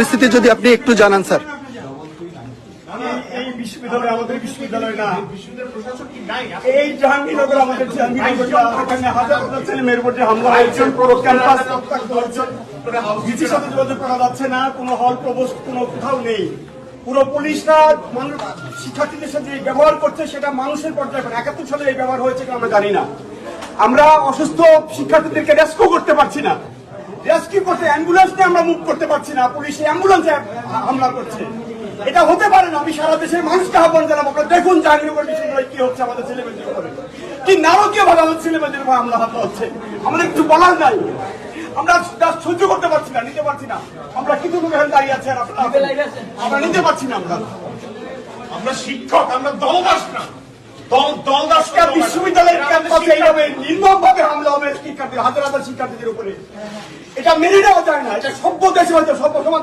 পরিস্থিতি যদি আপনি একটু জানান স্যার। এই বিশ্ববিদ্যালয় আমাদের বিশ্ববিদ্যালয় না, এই জাহাঙ্গীরনগর আমাদের জাহাঙ্গীরনগর, এখানে হাজার হাজার ছেলে মেয়ের উপর যে হামলা হয়েছে, পুরো ক্যাম্পাস রক্তাক্ত হচ্ছে, ভিসির সাথে যোগাযোগ করা যাচ্ছে না, কোনো হল প্রবোস্ট কোনো কোথাও নেই। পুরো পুলিশরা মানুষ শিক্ষার্থীদের সাথে যে ব্যবহার করছে সেটা মানুষের পর্যায়ে 71 সালে এই ব্যবহার হয়েছে আমরা জানি না। আমরা অসুস্থ শিক্ষার্থীদেরকে রেস্কিউ করতে পারছি না, রেস্কিউ করতে অ্যাম্বুলেন্স নিয়ে আমরা মুভ করতে পারছি না, পুলিশ অ্যাম্বুলেন্সে হামলা করছে। এটা হতে পারে না। আমি সারা দেশের মানুষকে আহ্বান জানাবো, আপনারা দেখুন জাহাঙ্গীরনগর বিশ্ববিদ্যালয়ে কি হচ্ছে, আমাদের ছেলেমেয়েদের উপরে কি নারকীয় ভাবে আমাদের ছেলেমেয়েদের উপর হামলা হচ্ছে। আমাদের কিছু বলার নাই, আমরা সহ্য করতে পারছি না, নিতে পারছি না। আমরা কিছু লোক এখানে দাঁড়িয়ে আছি আর আমরা নিতে পারছি না। আমরা শিক্ষক, আমরা দলদাস না, দলদাস বিশ্ববিদ্যালয়ের ক্যাম্পাসে এইভাবে নির্মম ভাবে হামলা হবে শিক্ষার্থী, হাজার হাজার শিক্ষার্থীদের উপরে, এটা মেনে নেওয়া যায় না। এটা সভ্য দেশে হয়তো সভ্য সমাজ